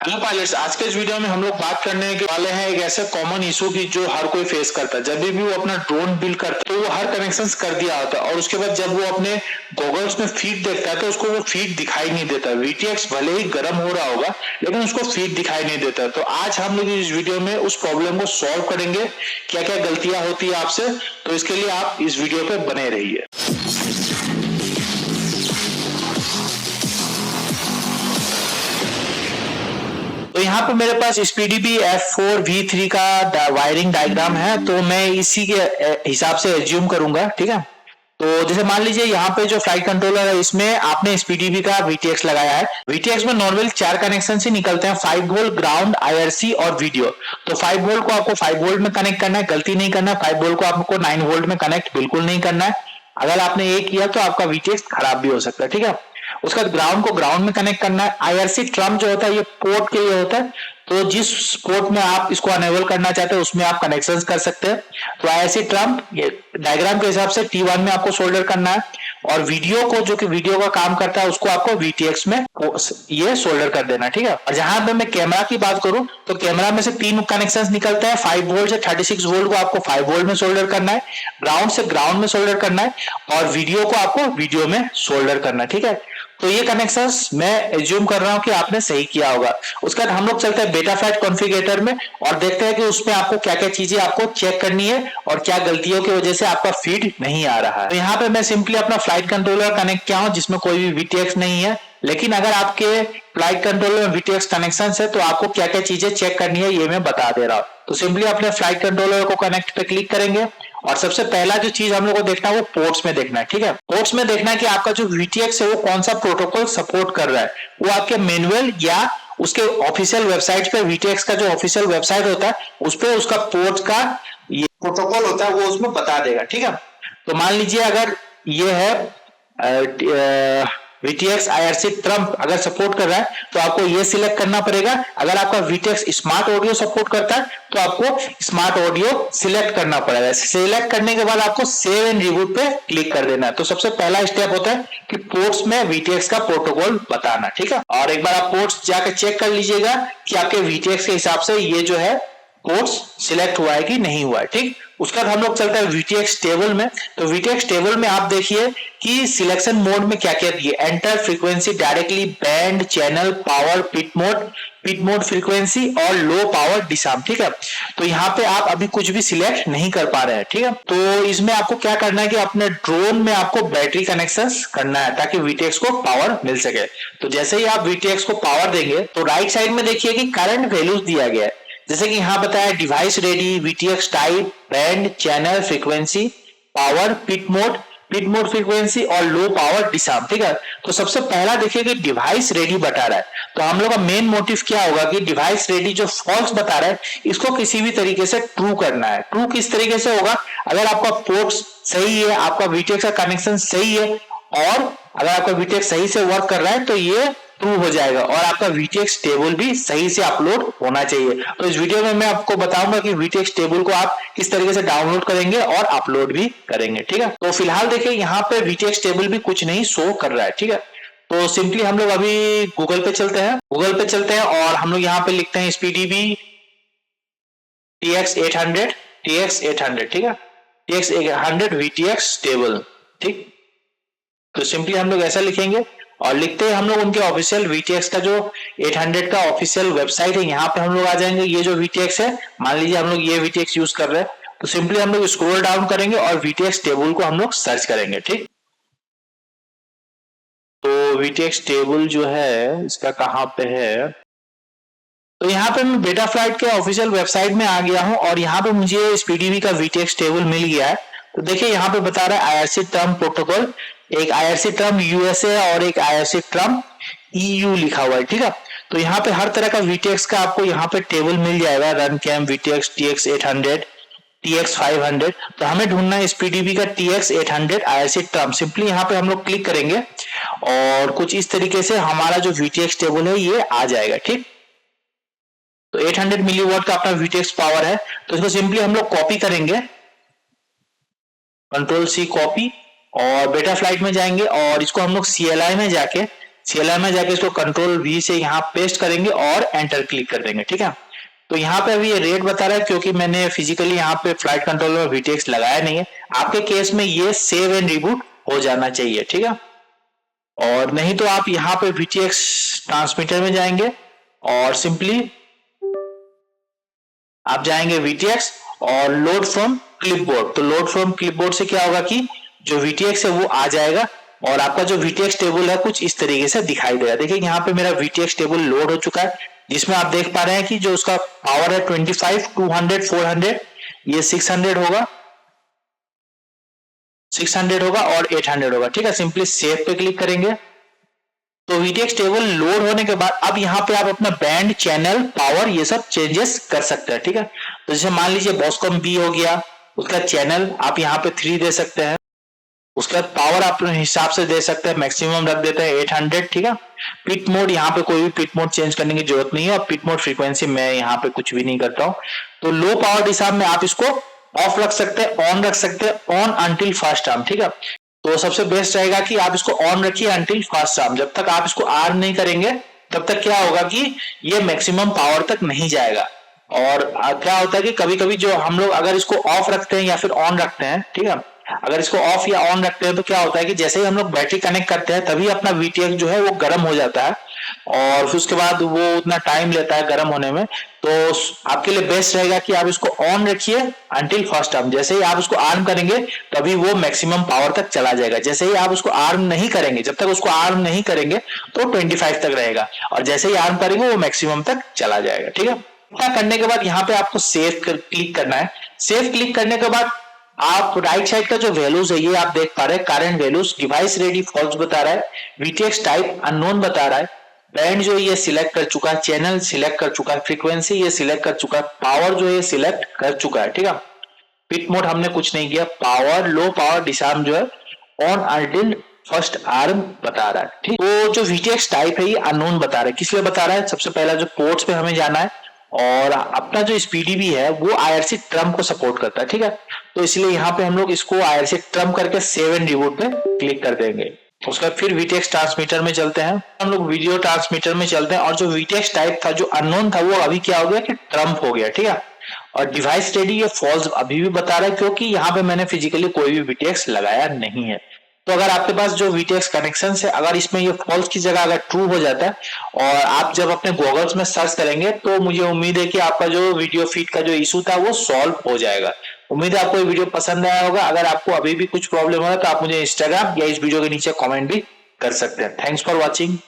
Hello pilots, आज के इस वीडियो में हम लोग बात करने के वाले हैं एक ऐसे कॉमन इशू की जो हर कोई फेस करता है। जब भी वो अपना ड्रोन बिल्ड करता है तो वो हर कनेक्शंस कर दिया होता है और उसके बाद जब वो अपने गॉगल्स में फीड देखता है तो उसको वो फीड दिखाई नहीं देता। वीटीएक्स भले ही गर्म हो रहा होगा लेकिन उसको फीड दिखाई नहीं देता। तो आज हम लोग इस वीडियो में उस प्रॉब्लम को सॉल्व करेंगे, क्या क्या गलतियां होती है आपसे। तो इसके लिए आप इस वीडियो पे बने रहिए। तो यहाँ पे मेरे पास SPDB F4V3 का वायरिंग डायग्राम है, तो मैं इसी के हिसाब से एज्यूम करूंगा। ठीक है, तो जैसे मान लीजिए यहाँ पे जो फ्लाइट कंट्रोलर है इसमें आपने SPDB का VTX लगाया है। VTX में नॉर्मल 4 कनेक्शन से निकलते हैं, 5 वोल्ट, ग्राउंड, IRC और वीडियो। तो 5 वोल्ट को आपको 5 वोल्ट में कनेक्ट करना है, गलती नहीं करना है। 5 वोल्ट को आपको 9 वोल्ट में कनेक्ट बिल्कुल नहीं करना है। अगर आपने ये किया तो आपका VTX खराब भी हो सकता है। ठीक है, उसका ग्राउंड को ग्राउंड में कनेक्ट करना है। IRC ट्रम्प जो होता है ये पोर्ट के लिए होता है, तो जिस पोर्ट में आप इसको अनेबल करना चाहते हैं उसमें आप कनेक्शन कर सकते हैं। तो IRC ट्रम्प ये डायग्राम के हिसाब से T1 में आपको सोल्डर करना है और वीडियो को, जो कि वीडियो का काम करता है, उसको आपको VTX में ये सोल्डर कर देना। ठीक है, और जहां पे मैं कैमरा की बात करूं तो कैमरा में से 3 कनेक्शन निकलते हैं। 5 वोल्ट से 36 वोल्ट को आपको 5 वोल्ट में सोल्डर करना है, ग्राउंड से ग्राउंड में सोल्डर करना है और वीडियो को आपको वीडियो में सोल्डर करना है। ठीक है, तो ये कनेक्शंस मैं एज्यूम कर रहा हूं कि आपने सही किया होगा। उसके बाद हम लोग चलते हैं बेटाफ्लाइट कॉन्फ़िगरेटर में और देखते हैं कि उसमें आपको क्या क्या चीजें आपको चेक करनी है और क्या गलतियों की वजह से आपका फीड नहीं आ रहा है। तो यहाँ पे मैं सिंपली अपना फ्लाइट कंट्रोलर कनेक्ट किया हूं जिसमें कोई भी VTX नहीं है, लेकिन अगर आपके फ्लाइट कंट्रोलर में VTX कनेक्शन है तो आपको क्या क्या चीजें चेक करनी है ये मैं बता दे रहा हूं। तो सिंपली अपने फ्लाइट कंट्रोलर को कनेक्ट पे क्लिक करेंगे और सबसे पहला जो चीज हम लोग को देखना है वो पोर्ट्स में देखना है। ठीक है, पोर्ट्स में देखना है कि आपका जो VTX है वो कौन सा प्रोटोकॉल सपोर्ट कर रहा है। वो आपके मैनुअल या उसके ऑफिशियल वेबसाइट पे, VTX का जो ऑफिशियल वेबसाइट होता है उस पे उसका पोर्ट का ये प्रोटोकॉल होता है वो उसमें बता देगा। ठीक है, तो मान लीजिए अगर ये है VTX IRC ट्रम्प अगर सपोर्ट कर रहा है तो आपको ये सिलेक्ट करना पड़ेगा। अगर आपका VTX स्मार्ट ऑडियो सपोर्ट करता है तो आपको स्मार्ट ऑडियो सिलेक्ट करना पड़ेगा। सिलेक्ट करने के बाद आपको सेव एंड रिबूट पे क्लिक कर देना है। तो सबसे पहला स्टेप होता है कि पोर्ट्स में VTX का प्रोटोकॉल बताना। ठीक है, और एक बार आप पोर्ट्स जाकर चेक कर लीजिएगा कि आपके VTX के हिसाब से ये जो है पोर्ट्स सिलेक्ट हुआ है कि नहीं हुआ है। ठीक, उसके बाद हम लोग चलते हैं VTX टेबल में। तो VTX टेबल में आप देखिए कि सिलेक्शन मोड में क्या क्या दिए, enter frequency directly, band, channel, power, pit mode frequency और लो पावर डिसार्म। ठीक है, तो यहाँ पे आप अभी कुछ भी सिलेक्ट नहीं कर पा रहे हैं। ठीक है, तो इसमें आपको क्या करना है कि अपने ड्रोन में आपको बैटरी कनेक्शन करना है ताकि VTX को पावर मिल सके। तो जैसे ही आप VTX को पावर देंगे तो राइट साइड में देखिए कि करंट वैल्यूज दिया गया है, जैसे कि यहाँ बताया device ready, VTX type, band, channel, frequency, power, pit mode frequency और लो पावर डिसार्म। ठीक है, तो सबसे पहला देखिए कि डिवाइस रेडी बता रहा है। तो हम लोग का मेन मोटिव क्या होगा कि डिवाइस रेडी जो फॉल्स बता रहा है इसको किसी भी तरीके से ट्रू करना है। ट्रू किस तरीके से होगा, अगर आपका पोर्ट सही है, आपका VTX का कनेक्शन सही है और अगर आपका VTX सही से वर्क कर रहा है तो ये ट्रू हो जाएगा और आपका VTX टेबल भी सही से अपलोड होना चाहिए। तो इस वीडियो में मैं आपको बताऊंगा कि VTX टेबल को आप किस तरीके से डाउनलोड करेंगे और अपलोड भी करेंगे। ठीक है, तो फिलहाल देखिए यहाँ पे VTX टेबल भी कुछ नहीं शो कर रहा है। ठीक है, तो सिंपली हम लोग अभी गूगल पे चलते हैं और हम लोग यहाँ पे लिखते हैं SPDB TX800। ठीक है, TX800 VTX टेबल। ठीक, तो सिंपली हम लोग ऐसा लिखेंगे और लिखते हैं हम लोग उनके ऑफिशियल VTX का जो 800 का ऑफिशियल वेबसाइट है यहाँ पे हम लोग आ जाएंगे। ये जो VTX है, मान लीजिए हम लोग ये VTX यूज कर रहे हैं, तो सिंपली हम लोग स्क्रॉल डाउन करेंगे और VTX टेबल को हम लोग सर्च करेंगे। ठीक, तो VTX टेबल जो है इसका कहाँ पे है, तो यहाँ पे मैं बेटाफ्लाइट के ऑफिशियल वेबसाइट में आ गया हूँ और यहाँ पे मुझे SPDB का VTX टेबल मिल गया है। तो देखिए यहाँ पे बता रहा है IRC ट्रम्प प्रोटोकॉल, एक IRC ट्रम्प USA और एक IRC ट्रम्प EU लिखा हुआ है। ठीक है, तो यहाँ पे हर तरह का VTX का आपको यहाँ पे टेबल मिल जाएगा, run cam VTX, TX800, TX500। तो हमें ढूंढना है SPDB का TX800 IRC ट्रम्प। सिंपली यहाँ पे हम लोग क्लिक करेंगे और कुछ इस तरीके से हमारा जो VTX टेबल है ये आ जाएगा। ठीक, तो 800 मिलीवॉट का अपना VTX पावर है, तो इसको सिंपली हम लोग कॉपी करेंगे, Ctrl C कॉपी, और बेटाफ्लाइट में जाएंगे और इसको हम लोग CLI में जाके CLI में जाके इसको कंट्रोल V से यहाँ पेस्ट करेंगे और एंटर क्लिक कर देंगे, ठीक है। तो यहाँ पे अभी ये रेट बता रहा है क्योंकि मैंने फिजिकली यहाँ पे फ्लाइट कंट्रोलर में VTX लगाया नहीं है। आपके केस में ये सेव एंड रिबूट हो जाना चाहिए, ठीक है। और नहीं तो आप यहाँ पे VTX ट्रांसमीटर में जाएंगे और सिंपली आप जाएंगे VTX और लोड फ्रॉम क्लिपबोर्ड। तो लोड फ्रॉम क्लिपबोर्ड से क्या होगा कि जो VTX है वो आ जाएगा और आपका जो VTX टेबल है कुछ इस तरीके से दिखाई देगा। देखिए यहाँ पे मेरा VTX टेबल लोड हो चुका है, जिसमें आप देख पा रहे हैं कि जो उसका पावर है 25, 200, 400, ये 600 होगा, 600 होगा और 800 होगा, ठीक है। सिंपली सेव पे क्लिक करेंगे तो VTX टेबल लोड होने के बाद अब यहाँ पे आप अपना बैंड, चैनल, पावर ये सब चेंजेस कर सकते हैं, ठीक है। तो जैसे मान लीजिए बॉस्कॉम B हो गया, उसका चैनल आप यहाँ पे 3 दे सकते हैं, उसके बाद पावर आप अपने हिसाब से दे सकते हैं, मैक्सिमम रख देते हैं 800, ठीक है। पिट मोड यहाँ पे कोई भी पिट मोड चेंज करने की जरूरत नहीं है और पिट मोड फ्रीक्वेंसी मैं यहाँ पे कुछ भी नहीं करता हूँ। तो लो पावर हिसाब में आप इसको ऑफ रख सकते हैं, ऑन रख सकते हैं, ऑन अंटिल फर्स्ट आर्म, ठीक है। तो सबसे बेस्ट रहेगा कि आप इसको ऑन रखिए अंटिल फर्स्ट आर्म। जब तक आप इसको आर्म नहीं करेंगे तब तक क्या होगा कि ये मैक्सिमम पावर तक नहीं जाएगा। और क्या होता है कि कभी कभी जो हम लोग अगर इसको ऑफ रखते हैं या फिर ऑन रखते हैं, ठीक है, अगर इसको ऑफ या ऑन रखते हैं तो क्या होता है कि जैसे ही हम लोग बैटरी कनेक्ट करते हैं तभी अपना VTX जो है वो गर्म हो जाता है और फिर उसके बाद वो उतना टाइम लेता है गर्म होने में। तो आपके लिए बेस्ट रहेगा कि आप इसको ऑन रखिए अंटिल फर्स्ट आर्म। जैसे ही आप उसको आर्म करेंगे तभी वो मैक्सिमम पावर तक चला जाएगा। जैसे ही आप उसको आर्म नहीं करेंगे, जब तक उसको आर्म नहीं करेंगे तो 25 तक रहेगा और जैसे ही आर्म करेंगे वो मैक्सिमम तक चला जाएगा, ठीक है। इतना करने के बाद यहाँ पे आपको सेव क्लिक करना है। सेव क्लिक करने के बाद आप राइट साइड का जो वैल्यूज है ये आप देख पा रहे हैं, current values, device ready false बता रहा है, VTX टाइप अननोन बता रहा है, बैंड जो ये सिलेक्ट कर चुका है, चैनल सिलेक्ट कर चुका है, फ्रीक्वेंसी ये सिलेक्ट कर चुका है, पावर जो ये सिलेक्ट कर चुका है, ठीक है। पिट मोड हमने कुछ नहीं किया, पावर, लो पावर, डिसआर्म जो है ऑन अंटिल फर्स्ट आर्म बता रहा है, ठीक। तो जो VTX टाइप है ये अननोन बता रहा है। किस लिए बता रहा है? सबसे पहला जो पोर्ट्स पे हमें जाना है और अपना जो SPDB है वो IRC ट्रम्प को सपोर्ट करता है, ठीक है। तो इसलिए यहाँ पे हम लोग इसको IRC ट्रम्प करके सेव एंड रिबूट पे क्लिक कर देंगे। उसके बाद फिर VTX ट्रांसमीटर में चलते हैं, हम लोग वीडियो ट्रांसमीटर में चलते हैं और जो VTX टाइप था जो अननोन था वो अभी क्या हो गया कि ट्रम्प हो गया, ठीक है। और डिवाइस रेडी ये फॉल्स अभी भी बता रहा है क्योंकि यहाँ पे मैंने फिजिकली कोई भी VTX लगाया नहीं है। तो अगर आपके पास जो VTX कनेक्शन है अगर इसमें ये फॉल्स की जगह अगर ट्रू हो जाता है और आप जब अपने गूगल्स में सर्च करेंगे तो मुझे उम्मीद है कि आपका जो वीडियो फीड का जो इशू था वो सॉल्व हो जाएगा। उम्मीद है आपको ये वीडियो पसंद आया होगा। अगर आपको अभी भी कुछ प्रॉब्लम हो तो आप मुझे इंस्टाग्राम या इस वीडियो के नीचे कमेंट भी कर सकते हैं। Thanks for watching.